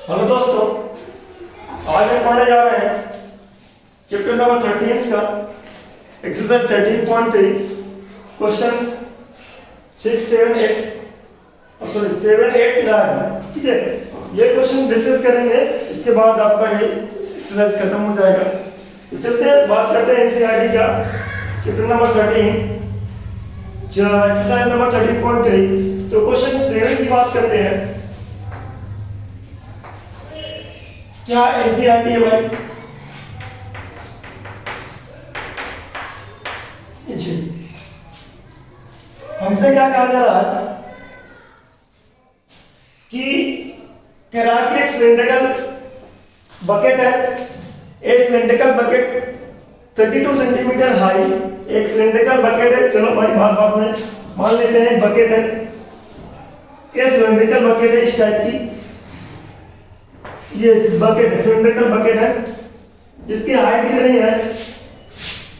Hello दोस्तों, आज हम पढ़ने जा रहे हैं चैप्टर नंबर 13 का एक्सरसाइज 13.3 क्वेश्चन 6, 7, 8 सॉरी 7, 8, 9। ठीक है, ये क्वेश्चन डिस्कस करेंगे, इसके बाद आपका ये एक्सरसाइज खत्म हो जाएगा। तो चलते हैं, बात करते हैं एनसीईआरटी का चैप्टर नंबर 13 जो एक्सरसाइज नंबर 13.3। तो क्वेश्चन 7 की बात करते हैं। क्या एनसीईआरटी है भाई? हमसे क्या कहा जा रहा है कि कह रहा है कि एक सिलेंड्रिकल बकेट है। एक सिलेंड्रिकल बकेट 32 सेंटीमीटर हाई एक सिलेंड्रिकल बकेट है। चलो भाई बात में मान लेते हैं बकेट है, ये सिलेंड्रिकल बकेट है इस टाइप की। ये बकेट सिलेंड्रिकल बकेट है जिसकी हाइट कितनी है?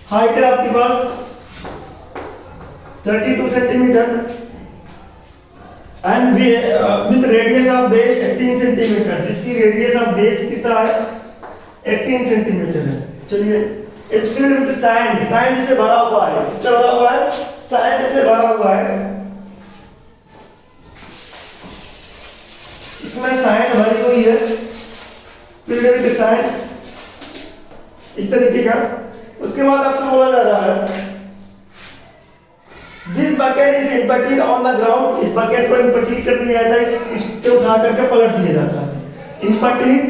हाइट है आपके पास 32 centimetre and with radius of base 18 centimetre, जिसकी रेडियस ऑफ बेस कितना है? 18 सेंटीमीटर है। चलिए, it's filled with sand, sand से भरा हुआ है। किससे भरा हुआ है? सैंड से भरा हुआ है। इसमें सैंड भरी हुई है, फिल्ड विद सैंड, इस तरीके का। उसके बाद आपसे बोला जा रहा है this bucket is emptied on the ground, इस बकेट को इम्पटीड कर दिया जाता है, इससे उठा करके पलट दिया जाता है। Emptied,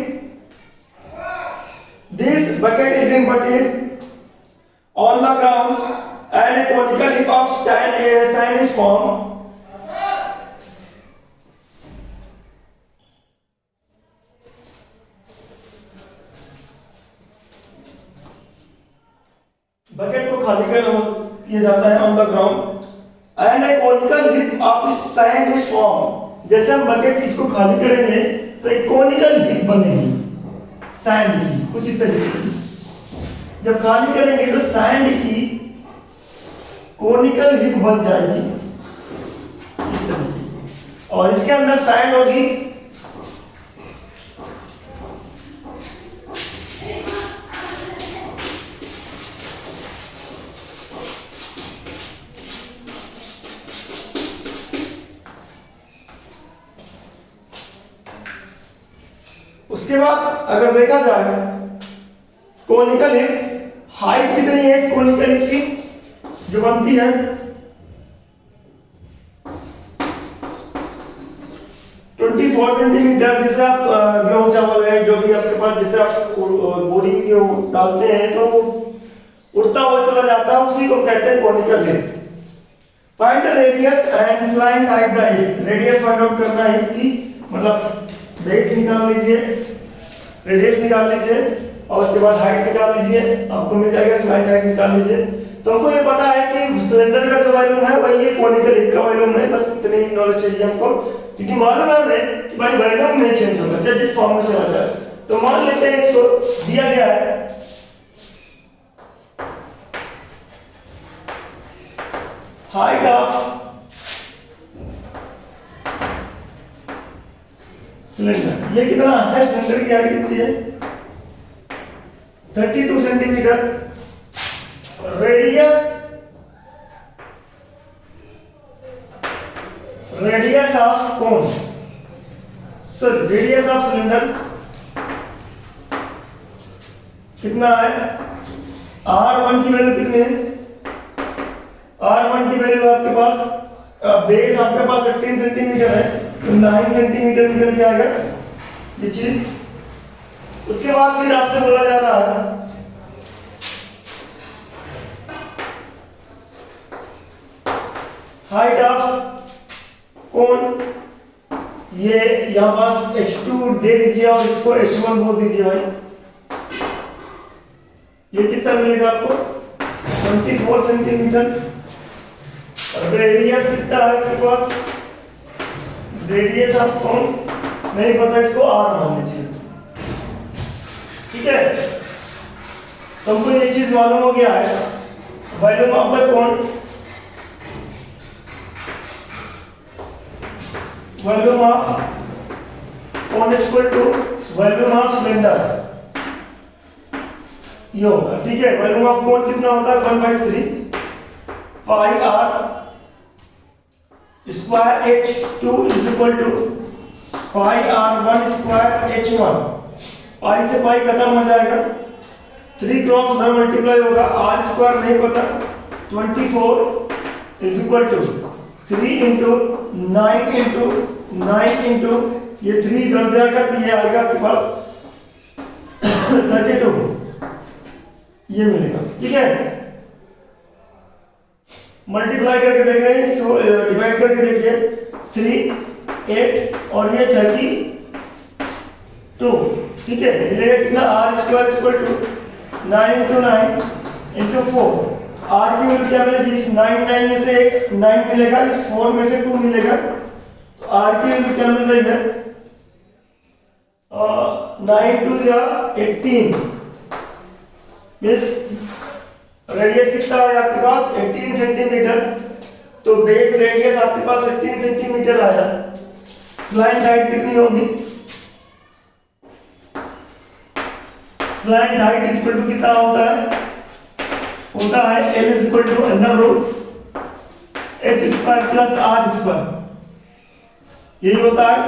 this bucket is emptied on the ground and a conical heap of sand is formed। Bucket को खाली किया जाता है on the ground and a conical heap of sand is form. जैसे हम बकेट इसको खाली करेंगे तो एक कोनिकल हिप बनेगी सैंड की, कुछ इस तरीके से। जब खाली करेंगे तो सैंड की कोनिकल हिप बन जाएगी इस तरीके की, और इसके अंदर सैंड होगी। उसके बाद अगर देखा जाए कोनिकल हिप हाइट कितनी है इस कोनिकल हिप की जो बनती है? 24 सेंटीमीटर। जैसे आप गेहूं चावल है जो भी आपके पास, जैसे आप बोरी के डालते हैं तो उड़ता हुआ चला जाता है, उसी को कहते हैं conical hip. Find the radius and flying height the hip. Radius find out करना है हिप की, मतलब बेस निकाल लीजिए, रेडियस निकाल लीजिए और उसके बाद हाइट निकाल लीजिए, आपको मिल जाएगा स्लाइड हाइट निकाल लीजिए। तो हमको ये पता है कि सिलेंडर का जो वॉल्यूम है वही ये कोनिकल हिप का वॉल्यूम है। बस इतनी ही नॉलेज चाहिए हमको, क्योंकि मालूम है हमें कि भाई वॉल्यूम नहीं चेंज होगा चाहे जिस फॉर्म में चला जाए। तो मान लेते हैं इसको दिया गया है हाइट ऑफ सिलेंडर, ये कितना है? सिलेंडर की हाइट कितनी है? 32 centimetre. Radius of cone, sir radius of cylinder कितना है? R1 की वैल्यू कितनी है? R1 की वैल्यू आपके पास बेस आपके पास 18 सेंटीमीटर है तो 9 सेंटीमीटर निकल के आएगा ये चीज। उसके बाद फिर आपसे बोला जा रहा है हाइट ऑफ कोन, ये यहां पास H2 दे दीजिए और इसको H1 बोल दीजिए भाई। ये कितना मिलेगा आपको? 24 सेंटीमीटर। रेडियस कितना है आपके पास? रेडियस ऑफ कोन नहीं पता, इसको R मान लीजिए। ठीक है, तुमको ये चीज मालूम हो गया है। Volume of the cone, volume of cone equal to volume of cylinder, ये होगा, ठीक है। वॉल्यूम ऑफ कोन कितना होता है 1/3 pi r square H2 is equal to pi R1 square H1। Pi से पाई खत्म हो जाएगा, 3 क्रॉस उधर मल्टीप्लाई होगा, आर स्क्वायर नहीं पता, 24 is equal to 3 into 9 into 9 into ये 3 इधर जाएगा तो ये आएगा आपके पास 32, ये मिलेगा, ठीक है। मल्टीप्लाई करके देख रहे हैं, डिवाइड करके देखिए 3 8 और ये 32, ठीक है। मिलेगा कितना R square equal to 9 into 9 into 4। R की वैल्यू क्या मिलेगी, इस 9 में से एक 9 मिलेगा, इस 4 में से 2 मिलेगा, तो आर की वैल्यू क्या मिल रही है 9 2 या 18। रेडियस कितना है आपके पास 18 सेंटीमीटर, तो बेस रेडियस आपके पास 18 सेंटीमीटर आया। फ्लाइंग हाइट कितनी होगी, फ्लाइंग हाइट इक्वल टू कितना होता है L equal to under root H square plus R square, यही होता है।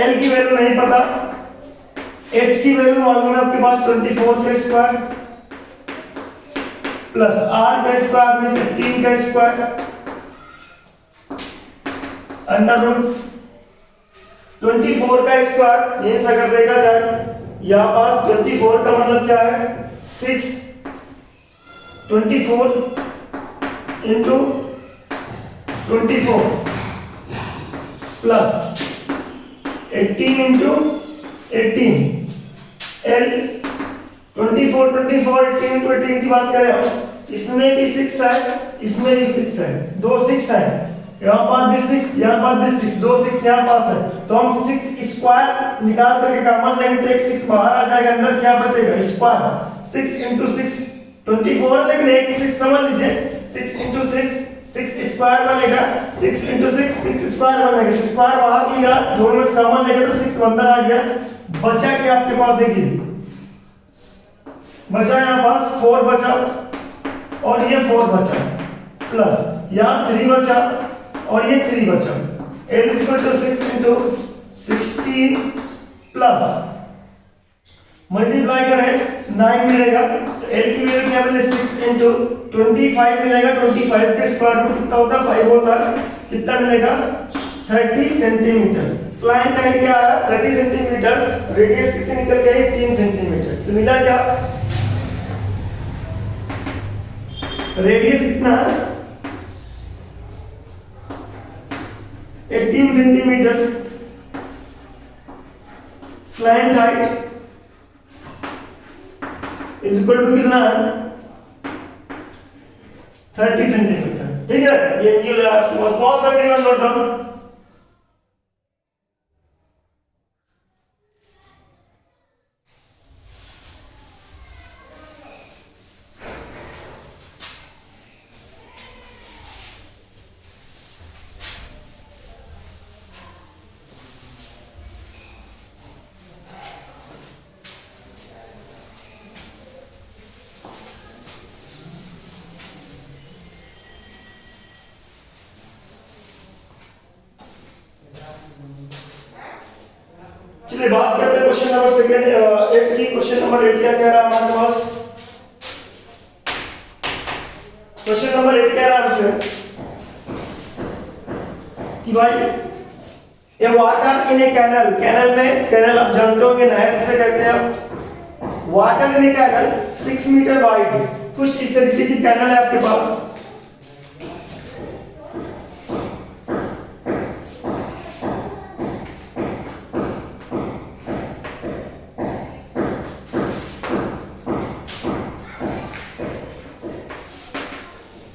L की वैल्यू नहीं पता, H की वैल्यू मालूम है आपके पास 24 का स्क्वायर प्लस R का स्क्वायर में 16 का स्क्वायर अंडर रूट 24 का स्क्वायर, ये अगर देखा जाए यहाँ पास 24 का मतलब क्या है 6, 24 into 24 plus 18 into 18, L 24 24 18 into 18 की बात करें हम, इसमें भी 6 है, इसमें भी 6 है, दो 6 है, यहाँ पास भी 6, यहाँ पास भी 6, दो 6 यहाँ पास है, तो हम 6 स्क्वायर निकाल करके कॉमन लेंगे तो एक 6 बाहर आ जाएगा, अंदर क्या बचेगा स्क्वायर, 6 इंटू 6 24 है, लेकिन एक 6 समझ लीजिए, 6 इंटू 6 स्क्वायर बनेगा, 6 इंटू 6 स्क्वायर बनेगा, स्क्वायर बाहर लिया, दोनों में से कॉमन लेंगे तो 6 अंदर आ गया, बचा क्या आपके पास देखिए, बचा यहाँ पास 4 बचा और ये 4 बचा प्लस यहाँ 3 बचा और ये 3 बचा, L equal to 6 into 16 plus multiply करें 9 मिलेगा, तो L की वैल्यू क्या मिलेगी 6 इंटू 25 मिलेगा, 25 के स्क्वायर रूट कितना होता है 5 होता है, कितना मिलेगा 30 सेंटीमीटर। फ्लाइंग हाइट क्या है 30 सेंटीमीटर, रेडियस कितनी निकल गई 3 सेंटीमीटर, तो मिला क्या रेडियस कितना है 18 centimetre, flying height is equal to कितना है 30 सेंटीमीटर, ठीक है। ये बहुत सारे नोट डाउन। चलिए बात करते हैं क्वेश्चन नंबर 8 की। क्वेश्चन नंबर 8 क्या कह रहा है हमारे पास, क्वेश्चन नंबर 8 कह रहा है हमसे कि भाई a water in a canal, canal में, कैनल आप जानते होंगे नहर से कहते हैं आप, water in a canal 6 metre wide, कुछ इस तरीके की कैनल है आपके पास,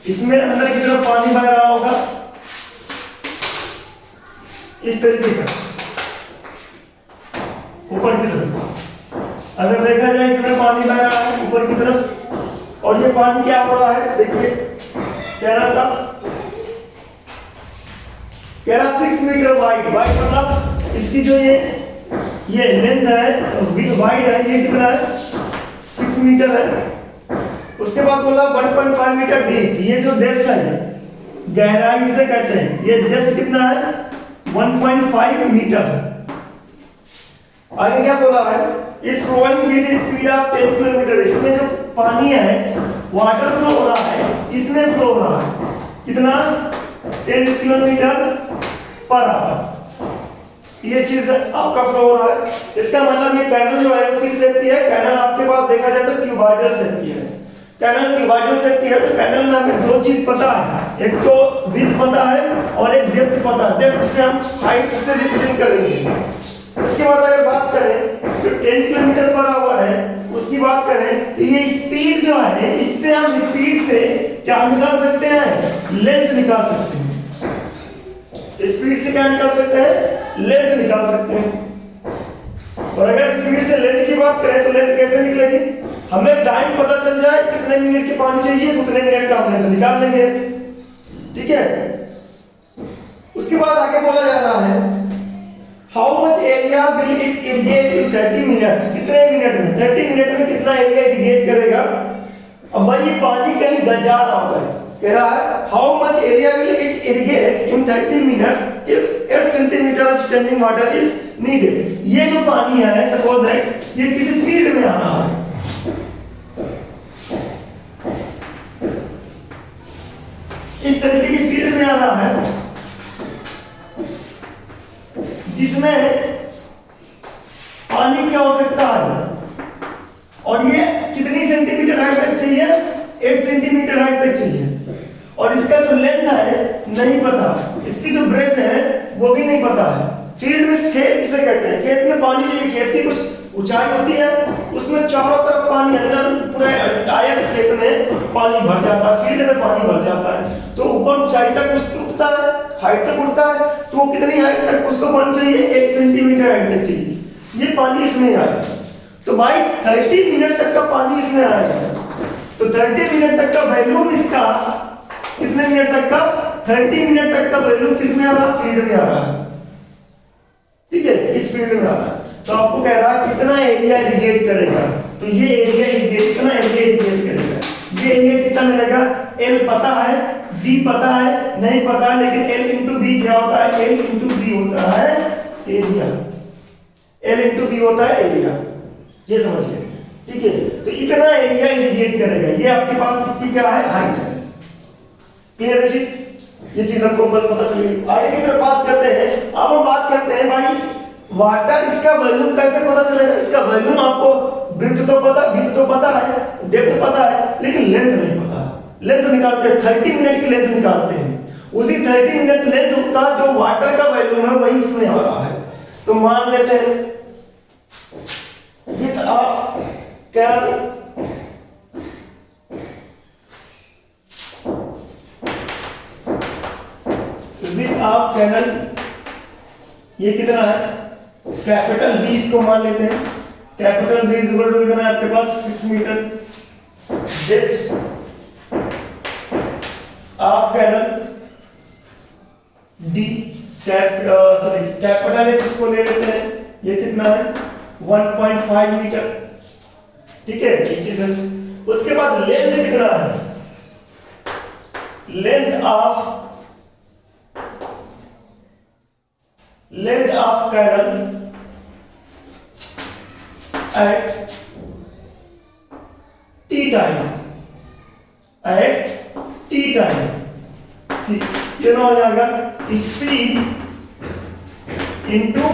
इसमें अंदर की तरफ पानी बह रहा होगा इस तरीके का ऊपर की तरफ, अगर देखा जाए इसमें पानी बह रहा है ऊपर की तरफ, और ये पानी क्या हो रहा है देखिए, कह रहा था 6 मीटर वाइड, वाइड मतलब इसकी जो ये लेंथ है वाइड है, ये कितना है 6 मीटर है। उसके बाद बोला 1.5 मीटर डीप, ये जो डेप्थ है गहराई से कहते हैं, ये डेप्थ कितना है 1.5 मीटर। आगे क्या बोला है, इस flowing with speed of 10 kilometre, इसमें जो पानी है वाटर फ्लो हो रहा है, इसमें फ्लो हो रहा है कितना 10 किलोमीटर पर आवर, ये चीज आपका फ्लो हो रहा है। इसका मतलब ये कैनल जो है वो किस शेप की है, कैनल आपके पास देखा जाए तो क्यूबॉइडल शेप की है। कैनल क्यूबॉइडल शेप की है तो कैनल में हमें दो चीज पता है, एक तो विड्थ पता है और एक डेप्थ पता है। डेप्थ से हम हाइट से रिप्रेजेंट करेंगे। उसके बाद अगर बात करें जो 10 किलोमीटर पर आवर है, उसकी बात करें तो ये स्पीड जो है, इससे हम स्पीड से क्या निकाल सकते हैं, लेंथ निकाल सकते हैं। स्पीड से क्या निकाल सकते हैं, लेंथ निकाल सकते हैं। और अगर स्पीड से लेंथ की बात करें तो लेंथ कैसे निकलेगी, हमें टाइम पता चल जाए कितने मिनट की पानी चाहिए, उतने मिनट का हम लेंथ निकाल लेंगे। ठीक है। उसके बाद आगे बोला जा रहा है how much area will it irrigate in 30 minute, कितने मिनट में, 30 मिनट में कितना एरिया इरिगेट करेगा। अब भाई ये पानी कहीं जा रहा होगा, कह रहा है how much area will it irrigate in 30 minutes if 8 centimetre of standing water is needed. ये जो पानी है सपोज दैट ये किसी फील्ड में आ रहा है, इस तरीके की फील्ड में आ रहा है जिसमें पानी की आवश्यकता है, और ये कितनी सेंटीमीटर हाइट तक चाहिए, 8 सेंटीमीटर हाइट तक चाहिए। और इसका जो लेंथ है नहीं पता, इसकी जो ब्रेथ है वो भी नहीं पता है। फील्ड में खेत जिसे कहते हैं, खेत में पानी चाहिए, खेत की कुछ ऊंचाई होती है, उसमें चारों तरफ पानी, अंदर पूरे टायर खेत में पानी भर जाता है, फील्ड में पानी भर जाता है, तो ऊपर ऊंचाई तक कुछ उठता है, हाइट तक उठता है, तो वो कितनी हाइट तक उसको पानी चाहिए, 1 सेंटीमीटर हाइट तक चाहिए। ये पानी इसमें आएगा, तो भाई 30 मिनट तक का पानी इसमें आएगा, तो 30 मिनट तक का वैल्यूम इसका कितने मिनट तक का, 30 मिनट तक का वैल्यूम किसमें आ रहा है, फील्ड में आ रहा है। ठीक है, इस फील्ड में आ रहा है। तो आपको कह रहा है कितना एरिया इरिगेट करेगा, तो ये एरिया इरिगेट, कितना एरिया इरिगेट करेगा, ये एरिया कितना मिलेगा, एल पता है, बी पता है, नहीं पता है, लेकिन एल इंटू बी क्या होता है, एल इंटू बी होता है एरिया, एल इंटू बी होता है एरिया, ये समझिए। ठीक है, तो इतना एरिया इरिगेट करेगा, ये आपके पास इसकी क्या है, हाइट है। क्लियर है जी, ये चीज हमको पता चली। आगे की तरफ बात करते हैं। अब हम बात करते हैं भाई वाटर, इसका वॉल्यूम कैसे पता चलेगा। इसका वॉल्यूम आपको विड्थ तो पता है, डेप्थ पता है, लेकिन लेंथ नहीं पता है। लेंथ निकालते हैं, 30 मिनट की लेंथ निकालते हैं, उसी 30 मिनट लेंथ का जो वाटर का वॉल्यूम है वही इसमें आ रहा है। तो मान लेते हैं विथ ऑफ कैनल आप कैनल, ये कितना है, कैपिटल बी इसको मान लेते हैं, कैपिटल बी इक्वल टू कितना है आपके पास 6 metre. Depth of canal D, capital H इसको ले लेते हैं, ये कितना है 1.5 मीटर। ठीक है, उसके बाद लेंथ कितना है, length of canal at T time, कितना हो जाएगा, स्पीड इंटू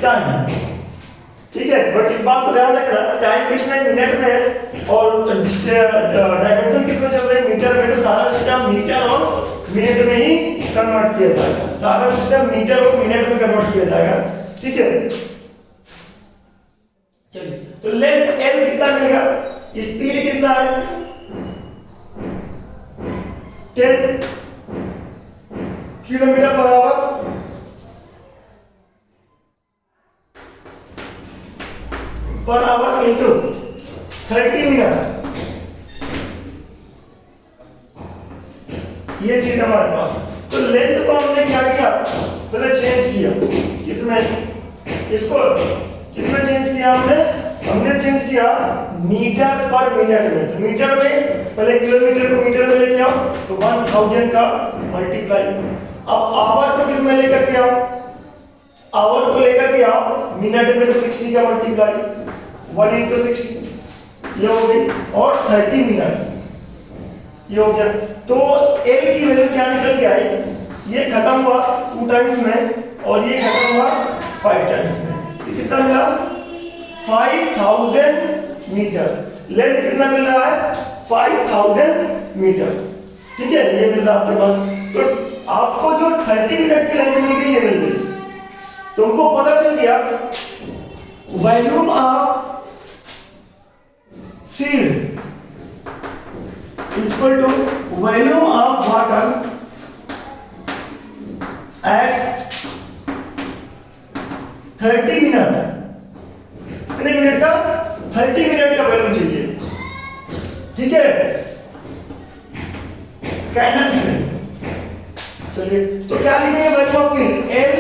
टाइम। ठीक है, बट इस बात को ध्यान रखना, टाइम किसमें, मिनट में है, और डायमेंशन किसमें चल रहे हैं, मीटर में। तो सारा सिस्टम मीटर और मिनट में ही कन्वर्ट किया जाएगा, सारा सिस्टम मीटर और मिनट में कन्वर्ट किया जाएगा। ठीक है, चलिए, तो लेंथ एल कितना मिलेगा, स्पीड कितना है 10 kilometre per hour, into 30 minute, ये चीज हमारे पास। तो लेंथ को हमने क्या किया, पहले चेंज किया, किसमें, इसको किसमें चेंज किया हमने चेंज किया मीटर पर मिनट में। तो मीटर में पहले किलोमीटर को मीटर में लेके आओ तो 1000 का मल्टीप्लाई। अब आवर को किसमें लेकर के आओ, आवर को लेकर के आओ मिनट में तो 60 का मल्टीप्लाई 1 into 60 ये हो गई, और 30 मिनट ये हो गया। तो एल की वैल्यू क्या निकल के आई, ये खत्म हुआ 2 टाइम्स में और ये खत्म हुआ 5 टाइम्स में। ये कितना मिला 5000 मीटर। लेंथ कितना मिल रहा है 5000 मीटर, ठीक है, ये मिल रहा आपके पास। तो आपको जो 30 मिनट की लेंथ मिल गई ये मिल गई, तुमको पता चल गया volume of field equal to volume of water at 30 minute. कितने मिनट का 30 मिनट का वॉल्यूम चाहिए, ठीक है, कैंडल से। चलिए तो क्या लिखेंगे volume of field L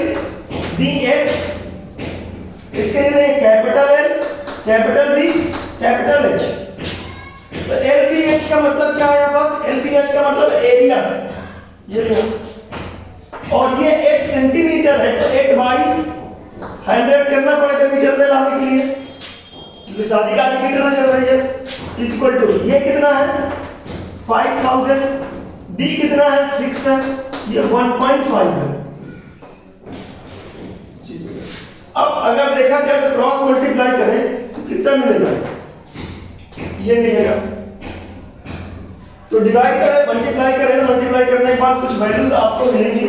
B H, इसके लिए capital L capital B capital H. तो एल बी एच का मतलब क्या है बस, एल बी एच का मतलब एरिया ये लो, और ये 8 सेंटीमीटर है तो 8 बाई 100 करना पड़ेगा मीटर में लाने के लिए, क्योंकि सारी गाड़ी मीटर में चल रही है। इक्वल टू ये कितना है 5000, बी कितना है 6 है, ये 1.5 है। अब अगर देखा जाए तो क्रॉस मल्टीप्लाई करें तो कितना मिलेगा, ये मिलेगा। तो डिवाइड करें मल्टीप्लाई करें, मल्टीप्लाई करने के बाद कुछ वैल्यूज आपको मिलेंगी।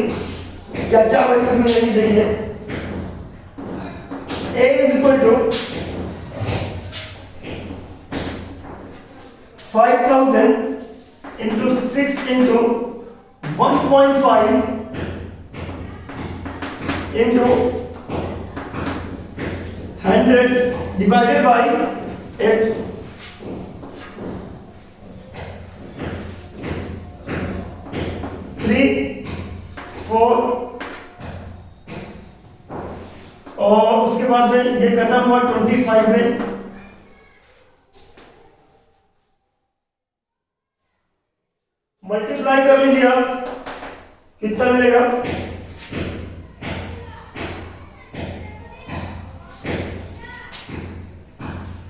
क्या क्या वैल्यूज मिलेंगी देखिए, a is equal to 5000 into 6 into 1.5 into 100 divided by 8। 3 4 और उसके बाद में ये खत्म हुआ 25 में। मल्टीप्लाई कर लीजिए आप, कितना मिलेगा,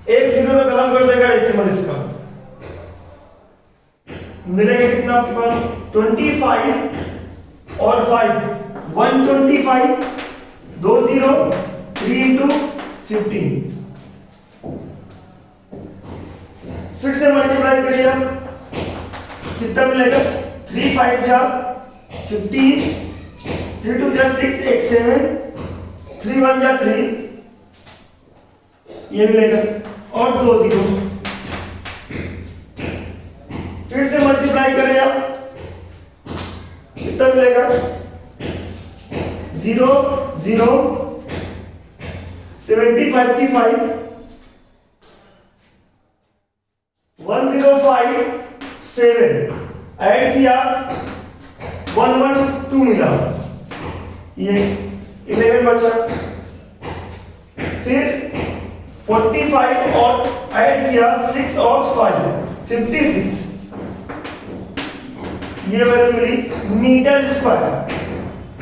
एक जीरो तो खत्म कर देगा डेसिमल इसका, मिलेगा कितना आपके पास 25 और 5 125 2 0 3 into 15। फिर से मल्टीप्लाई करिए आप, कितना मिलेगा 3 5 जा 15 3 2 जा 6 1 7 3 1 जा 3 ये मिलेगा, और 2 0। फिर से मल्टीप्लाई करें आप, कितना मिलेगा 0 0 70 55 105 7 ऐड किया 112 मिला, ये 11 बचा। फिर 45 और ऐड किया 6 और 5 56, ये वैल्यू मिली मीटर स्क्वायर।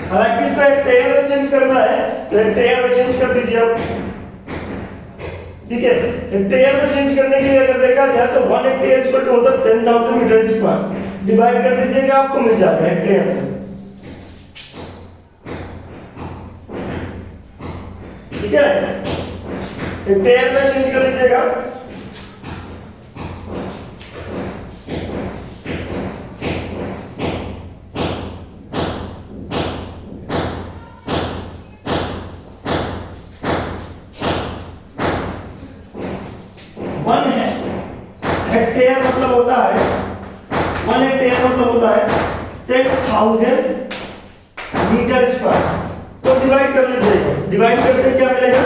हालांकि इसको हेक्टेयर में चेंज करना है तो हेक्टेयर में चेंज कर दीजिए आप, ठीक है। हेक्टेयर में चेंज करने के लिए अगर देखा जाए तो 1 हेक्टेयर इक्वल टू होता है 10,000 मीटर स्क्वायर। डिवाइड कर दीजिएगा आपको मिल जाएगा हेक्टेयर में, ठीक है। हेक्टेयर में चेंज कर लीजिएगा। हेक्टेयर मतलब होता है 1 हेक्टेयर मतलब होता है 10,000 मीटर स्क्वायर। तो डिवाइड कर लीजिएगा, डिवाइड करते क्या मिलेगा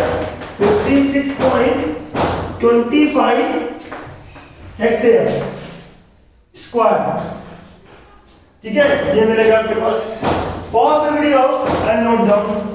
56.25 हेक्टेयर स्क्वायर, ठीक है, ये मिलेगा आपके पास। Pause the video and note down.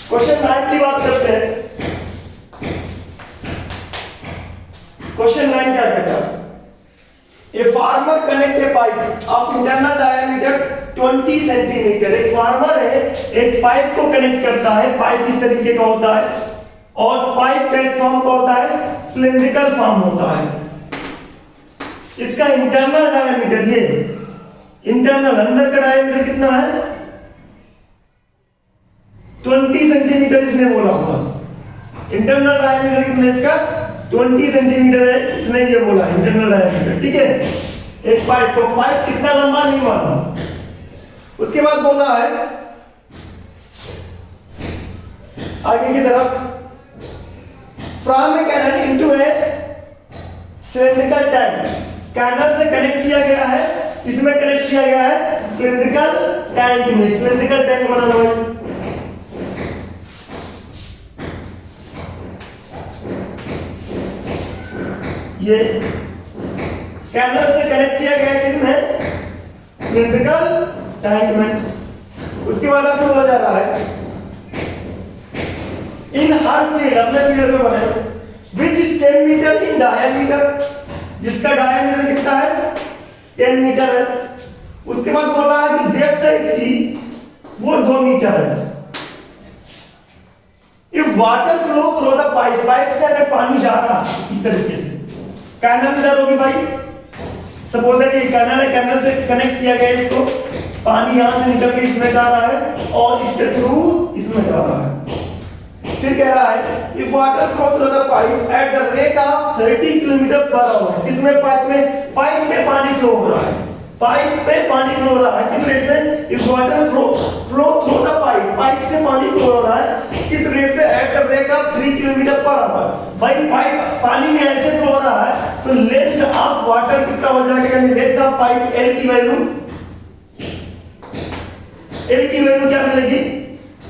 Question 9 की बात करते हैं। क्वेश्चन 9 क्या कहता है? A farmer connect A pipe of internal diameter 20 centimetre. एक फार्मर है, एक पाइप को कनेक्ट करता है। पाइप इस तरीके का होता है और पाइप कैसे फॉर्म का होता है? सिलिंड्रिकल फॉर्म होता है। इसका इंटरनल डायमीटर, ये इंटरनल अंदर का डायमीटर कितना है? 20 सेंटीमीटर इसने बोला होगा। इंटरनल डायमीटर कितना इसका? 20 सेंटीमीटर है, इसने ये बोला इंटरनल डायमीटर। ठीक है, एक पाइप को, पाइप कितना लंबा नहीं मालूम। उसके बाद बोला है आगे की तरफ, from a canal into a cylindrical tank. Canal से कनेक्ट किया गया है, इसमें कनेक्ट किया गया है सिलिंड्रिकल टैंक में। सिलिंड्रिकल टैंक बनाना भाई, ये कैनल से कनेक्ट किया गया है किसमें? सिलिंड्रिकल टैंक में। उसके बाद आपसे बोला जा रहा है इन हर फील्ड, अपने फील्ड में बने which is 10 metre in diameter, जिसका डायमीटर कितना है? 10 मीटर है। उसके बाद बोला है कि डेप्थ इसकी वो 2 मीटर है। If water flow through the pipe, pipe से अगर पानी जा रहा है इस तरीके से, कैनल किधर होगी भाई? सपोज दैट ये कैनल है, कैनल से कनेक्ट किया गया इसको, पानी यहां से निकल के इसमें जा रहा है और इसके थ्रू इसमें जा रहा है। फिर कह रहा है if water flow through the pipe at the rate of 30 kilometre per hour. इसमें पाइप में पानी फ्लो हो रहा है, पाइप पे पानी फ्लो हो रहा है किस रेट से? If water flow through the pipe, pipe से पानी फ्लो हो रहा है किस रेट से? At the rate of 3 kilometre per hour. भाई पाइप पानी में ऐसे फ्लो हो रहा है तो लेंथ ऑफ वाटर कितना हो जाएगा? यानी लेंथ ऑफ पाइप एल की वैल्यू, एल की वैल्यू क्या मिलेगी?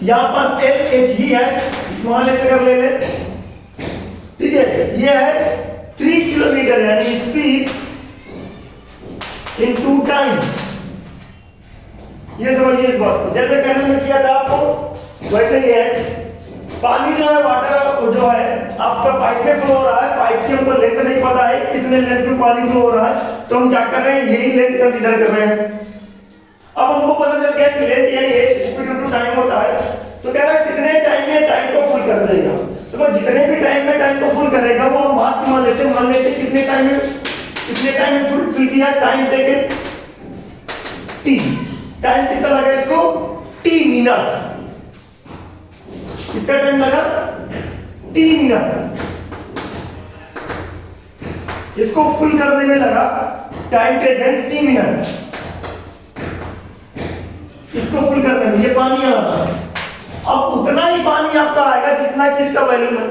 यहां पास एल एच ही है, स्मॉल एच कर ले ले। ठीक है, ये है 3 किलोमीटर, यानी स्पीड इन 2 टाइम। ये समझिए इस बात को, जैसे कैनल में किया था आपको वैसे ही है। पानी जो है, वाटर जो है आपका पाइप में फ्लो हो रहा है, पाइप की हमको लेंथ नहीं पता है कितने लेंथ में पानी फ्लो हो रहा है, तो हम क्या कर रहे हैं? यही लेंथ कंसीडर कर रहे हैं। अब हमको पता चल गया कि लेंथ यानी h स्पीड इनटू टाइम होता है, तो कह रहा है कितने टाइम में टाइम को फुल कर देगा। तो वो जितने भी टाइम में टाइम को फुल करेगा वो हम मान लेते कितने टाइम में फुल किया? टाइम टेकन t, टाइम कितना लगा इसको? t minute. कितना टाइम लगा? t minute. इसको फुल करने में लगा टाइम टेकन t मिनट। इसको फुल करने में ये पानी आ रहा है, अब उतना ही पानी आपका आएगा जितना किसका वैल्यूम है।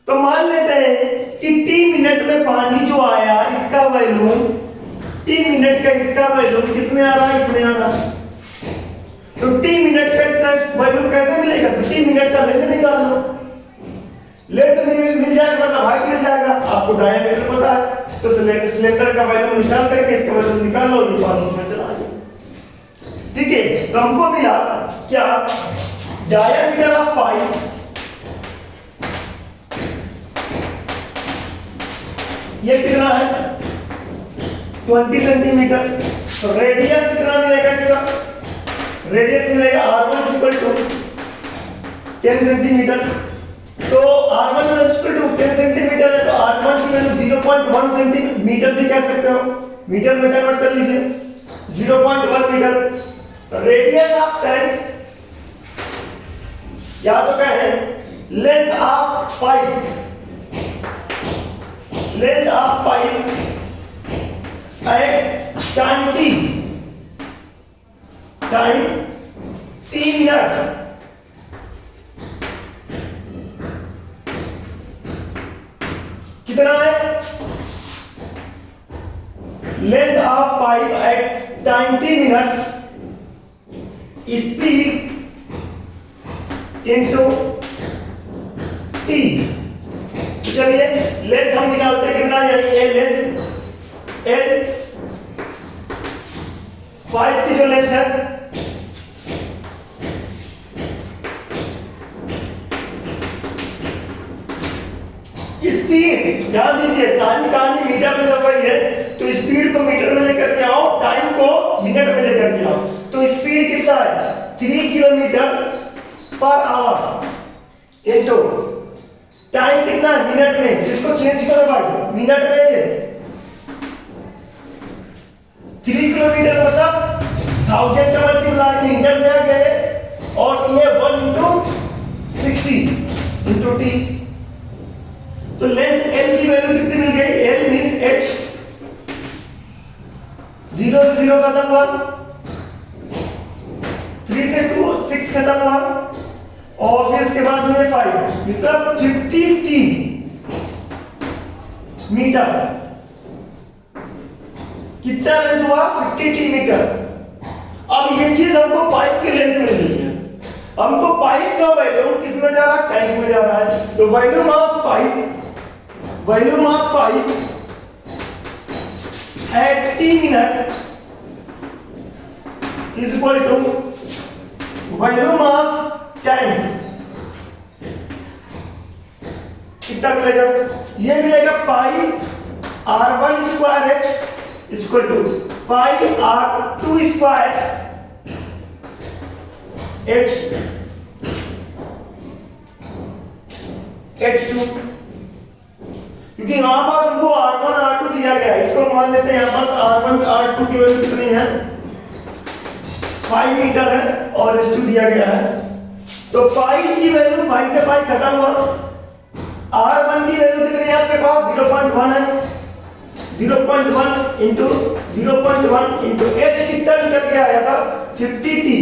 तो मान लेते हैं कि 3 मिनट में पानी जो आया इसका वैल्यूम, 3 मिनट का इसका वैल्यूम किसमें आ रहा है? इसमें आ रहा है। तो 3 मिनट का इसका वैल्यूम कैसे मिलेगा? तो 3 मिनट का लेंथ निकाल लो, लेंथ मिल जाएगा मतलब हाइट मिल जाएगा। आपको डायमीटर पता है तो सिलेंडर का वैल्यूम निकाल करके इसका वैल्यूम निकाल लो, ये पानी इसमें चला जाए। ठीक है, तो हमको मिला क्या? डायमीटर ऑफ पाइप ये कितना है? 20 सेंटीमीटर। तो रेडियस कितना मिलेगा इसका? रेडियस मिलेगा r1 इक्वल टू 10 सेंटीमीटर। तो r1 इक्वल टू 10 सेंटीमीटर है, तो r1 की वैल्यू 0.1 सेंटीमीटर भी कह सकते हो, मीटर में कन्वर्ट कर लीजिए, 0.1 मीटर। रेडियस ऑफ टैंक या तो कहें length of pipe, length of pipe at time T minute. कितना है? Length of pipe at time T minute, speed into T. तो चलिए लेंथ हम निकालते हैं कितना, यानी ए लेंथ एल, पाइप की जो लेंथ है स्पीड, ध्यान दीजिए सारी कहानी मीटर में चल रही है, तो स्पीड को मीटर में लेकर के आओ, टाइम को मिनट में लेकर के आओ। तो स्पीड कितना है? 3 kilometre per hour into time कितना है? मिनट में, जिसको चेंज करो भाई मिनट में। 3 किलोमीटर मतलब 1000 का मल्टीप्लाई मीटर में आ गए, और ये 1 इंटू 60 इंटू टी। तो लेंथ एल की वैल्यू कितनी मिल गई? एल मींस एच, 0 से 0 खत्म हुआ, 3 से 2 6 खत्म हुआ, और फिर उसके बाद में 5, इसका 50 टी मीटर। कितना लेंथ हुआ? 50 टी मीटर। अब ये चीज हमको पाइप की लेंथ मिल गई है, हमको पाइप का वॉल्यूम किस में जा रहा है? टैंक में जा रहा है। तो volume of pipe at T minute is equal to volume of tank. कितना मिलेगा? ये मिलेगा pi R1 square H equal to pi R2 square H H2, क्योंकि यहां पास हमको R1 R2 दिया गया है, इसको मान लेते हैं यहां पास R1 R2 की वैल्यू कितनी है? 5 मीटर है, और H2 दिया गया है। तो पाई की वैल्यू, पाई से पाई खत्म हुआ, R1 की वैल्यू कितनी है आपके पास? 0.1 है, 0.1 इंटू 0.1 इंटू H कितना निकल के आया था? 50 T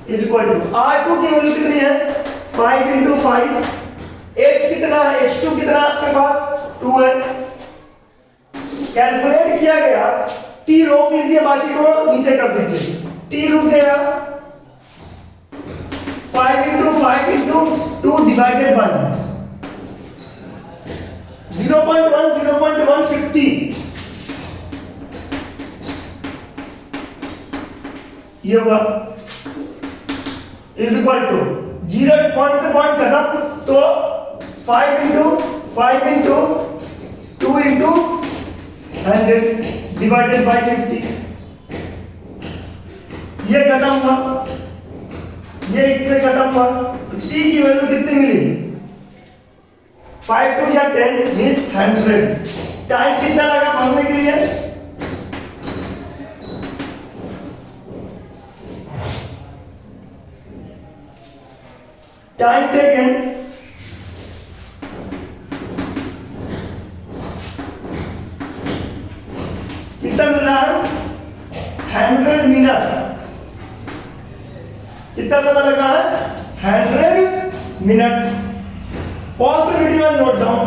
is equal to R2 की वैल्यू कितनी है? 5 इंटू 5, H कितना है? H2 कितना आपके पास? 2 है। कैलकुलेट किया गया, T रोक लीजिए, बाकी को नीचे कर दीजिए। T रुक गया, 5 इंटू 2 डिवाइडेड बाय 0.1 50, ये हुआ इज इक्वल टू 0 पॉइंट से पॉइंट खत्म, तो 5 इंटू 2 इंटू 100 डिवाइडेड बाय 50, ये खत्म हुआ, ये इससे खत्म हुआ। तो टी की वैल्यू कितनी मिली? 5 2 या 10 मींस 100। टाइम कितना लगा भरने के लिए? टाइम टेकन कितना मिल रहा है? 100 मिनट। कितना समय लग रहा है? 100 minute. Pause the video and note down.